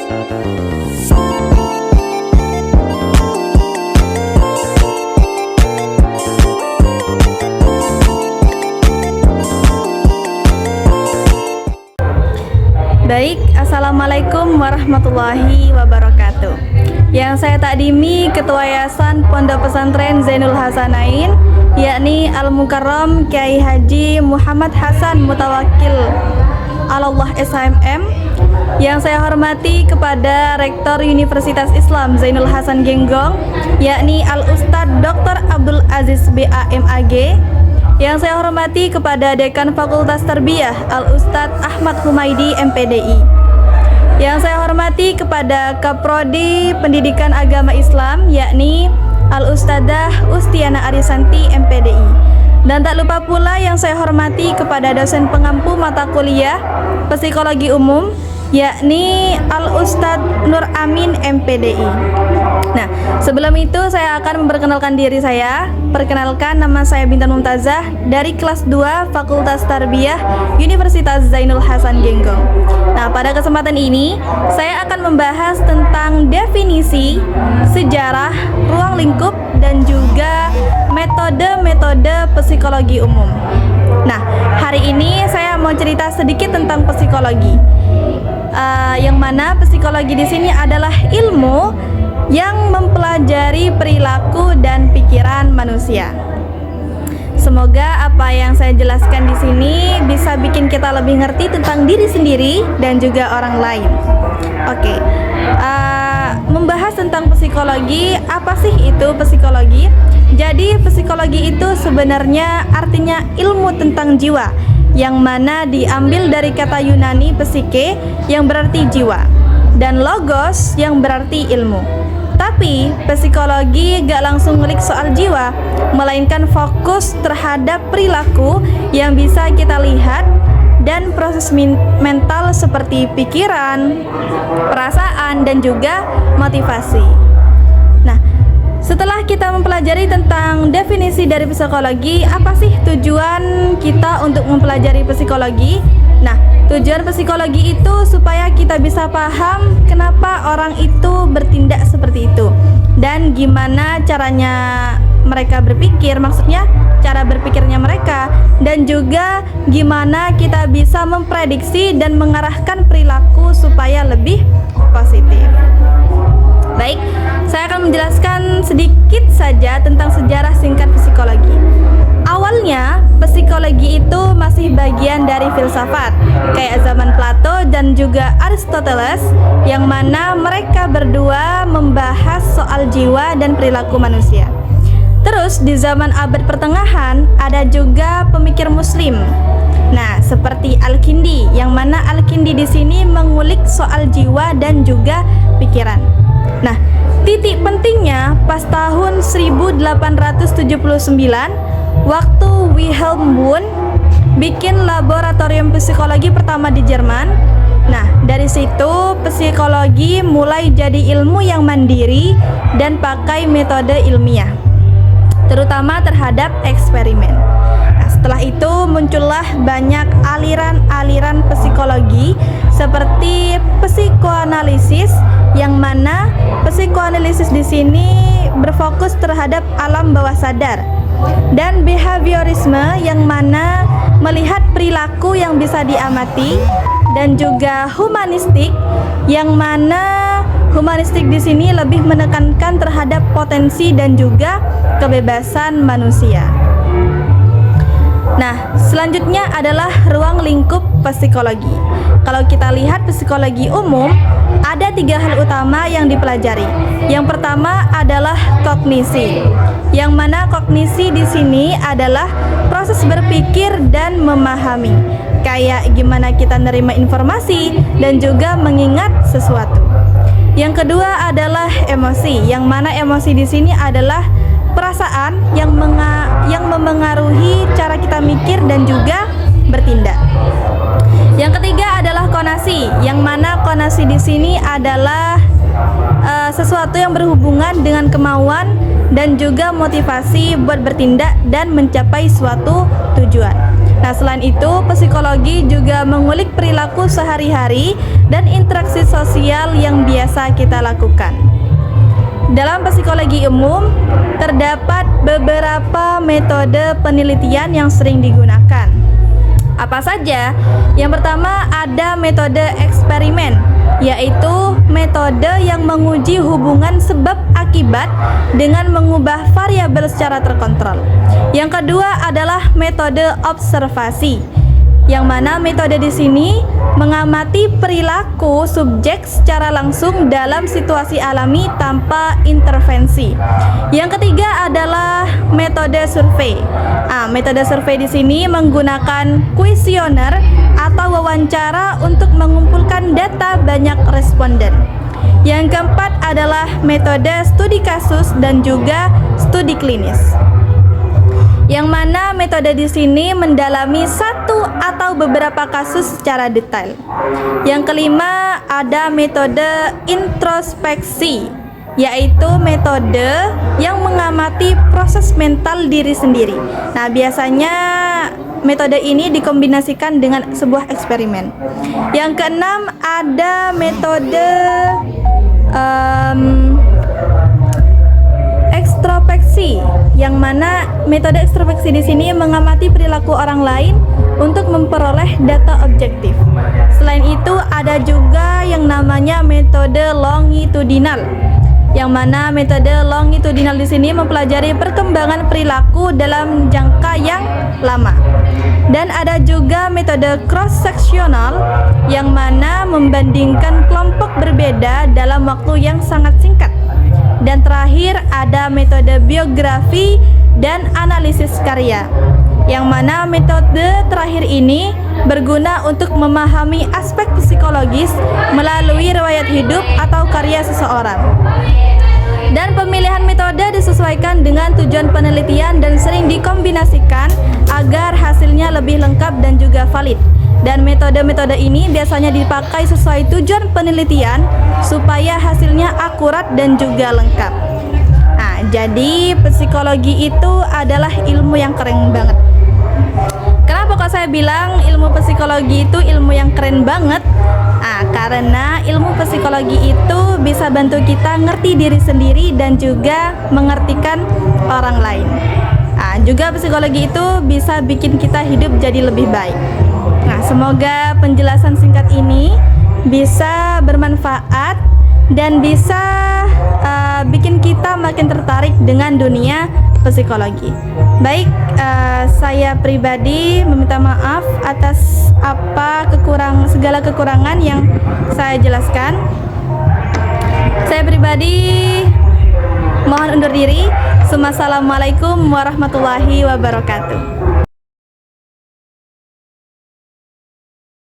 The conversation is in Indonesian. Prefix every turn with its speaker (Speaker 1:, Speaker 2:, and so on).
Speaker 1: Baik, Assalamualaikum warahmatullahi wabarakatuh. Yang saya takdimi Ketua Yayasan Pondok Pesantren Zainul Hasanain, yakni Al-Mukarram Kiai Haji Muhammad Hasan Mutawakkil Allah SHMM. Yang saya hormati kepada Rektor Universitas Islam Zainul Hasan Genggong, yakni Al-Ustadz Dr. Abdul Aziz BAMAG. Yang saya hormati kepada Dekan Fakultas Tarbiyah Al-Ustadz Ahmad Humaidi MPDI. Yang saya hormati kepada Kaprodi Pendidikan Agama Islam, yakni Al-Ustadzah Ustiana Arisanti MPDI. Dan tak lupa pula yang saya hormati kepada dosen pengampu mata kuliah Psikologi Umum, yakni Al-Ustadz Nur Amin MPDI. Nah, sebelum itu saya akan memperkenalkan diri saya. Perkenalkan, nama saya Bintan Mumtazah dari kelas 2 Fakultas Tarbiyah Universitas Zainul Hasan Genggong. Nah, pada kesempatan ini saya akan membahas tentang definisi, sejarah, ruang lingkup, dan juga metode-metode psikologi umum. Nah, hari ini saya mau cerita sedikit tentang psikologi. Yang mana psikologi di sini adalah ilmu yang mempelajari perilaku dan pikiran manusia. Semoga apa yang saya jelaskan di sini bisa bikin kita lebih ngerti tentang diri sendiri dan juga orang lain. Oke, membahas tentang psikologi, apa sih itu psikologi? Jadi psikologi itu sebenarnya artinya ilmu tentang jiwa, yang mana diambil dari kata Yunani psike yang berarti jiwa, dan logos yang berarti ilmu. Tapi psikologi gak langsung ngulik soal jiwa, melainkan fokus terhadap perilaku yang bisa kita lihat dan proses mental seperti pikiran, perasaan, dan juga motivasi. Nah, setelah kita mempelajari tentang definisi dari psikologi, apa sih tujuan kita untuk mempelajari psikologi? Nah, tujuan psikologi itu supaya kita bisa paham kenapa orang itu bertindak seperti itu dan gimana caranya mereka berpikir, maksudnya cara berpikirnya mereka, dan juga gimana kita bisa memprediksi dan mengarahkan perilaku supaya lebih positif. Baik, saya akan menjelaskan sedikit saja tentang sejarah singkat psikologi. Awalnya, psikologi itu masih bagian dari filsafat, kayak zaman Plato dan juga Aristoteles, yang mana mereka berdua membahas soal jiwa dan perilaku manusia. Terus di zaman abad pertengahan ada juga pemikir muslim. Nah, seperti Al-Kindi, yang mana Al-Kindi di sini mengulik soal jiwa dan juga pikiran. Nah, titik pentingnya pas tahun 1879 waktu Wilhelm Wundt bikin laboratorium psikologi pertama di Jerman. Nah, dari situ psikologi mulai jadi ilmu yang mandiri dan pakai metode ilmiah, terutama terhadap eksperimen. Nah, setelah itu muncullah banyak aliran-aliran psikologi seperti psikoanalisis, yang mana psikoanalisis di sini berfokus terhadap alam bawah sadar, dan behaviorisme yang mana melihat perilaku yang bisa diamati, dan juga humanistik yang mana humanistik di sini lebih menekankan terhadap potensi dan juga kebebasan manusia. Nah, selanjutnya adalah ruang lingkup psikologi. Kalau kita lihat psikologi umum, ada 3 hal utama yang dipelajari. Yang pertama adalah kognisi, yang mana kognisi di sini adalah proses berpikir dan memahami, kayak gimana kita nerima informasi dan juga mengingat sesuatu. Yang kedua adalah emosi, yang mana emosi di sini adalah perasaan yang memengaruhi cara kita mikir dan juga bertindak. Yang ketiga adalah konasi, yang mana konasi di sini adalah sesuatu yang berhubungan dengan kemauan dan juga motivasi buat bertindak dan mencapai suatu tujuan. Nah, selain itu, psikologi juga mengulik perilaku sehari-hari dan interaksi sosial yang biasa kita lakukan. Dalam psikologi umum, terdapat beberapa metode penelitian yang sering digunakan. Apa saja? Yang pertama ada metode eksperimen, yaitu metode yang menguji hubungan sebab akibat dengan mengubah variabel secara terkontrol. Yang kedua adalah metode observasi, yang mana metode di sini mengamati perilaku subjek secara langsung dalam situasi alami tanpa intervensi. Yang ketiga adalah metode survei. Metode survei di sini menggunakan kuesioner atau wawancara untuk mengumpulkan data banyak responden. Yang keempat adalah metode studi kasus dan juga studi klinis, yang mana metode di sini mendalami satu atau beberapa kasus secara detail. Yang kelima ada metode introspeksi, yaitu metode yang mengamati proses mental diri sendiri. Nah, biasanya metode ini dikombinasikan dengan sebuah eksperimen. Yang keenam ada metode ekstrospeksi, yang mana metode ekstrospeksi di sini mengamati perilaku orang lain untuk memperoleh data objektif. Selain itu ada juga yang namanya metode longitudinal, yang mana metode longitudinal di sini mempelajari perkembangan perilaku dalam jangka yang lama. Dan ada juga metode cross seksional, yang mana membandingkan kelompok berbeda dalam waktu yang sangat singkat. Dan terakhir ada metode biografi dan analisis karya, yang mana metode terakhir ini berguna untuk memahami aspek psikologis melalui riwayat hidup atau karya seseorang. Dan pemilihan metode disesuaikan dengan tujuan penelitian dan sering dikombinasikan agar hasilnya lebih lengkap dan juga valid. Dan metode-metode ini biasanya dipakai sesuai tujuan penelitian supaya hasilnya akurat dan juga lengkap. Nah, jadi psikologi itu adalah ilmu yang keren banget. Kenapa kok saya bilang ilmu psikologi itu ilmu yang keren banget? Karena ilmu psikologi itu bisa bantu kita ngerti diri sendiri dan juga mengertikan orang lain. Juga psikologi itu bisa bikin kita hidup jadi lebih baik. Nah, semoga penjelasan singkat ini bisa bermanfaat dan bisa bikin kita makin tertarik dengan dunia psikologi. Baik, saya pribadi meminta maaf atas segala kekurangan yang saya jelaskan. Saya pribadi mohon undur diri. Wassalamualaikum warahmatullahi wabarakatuh.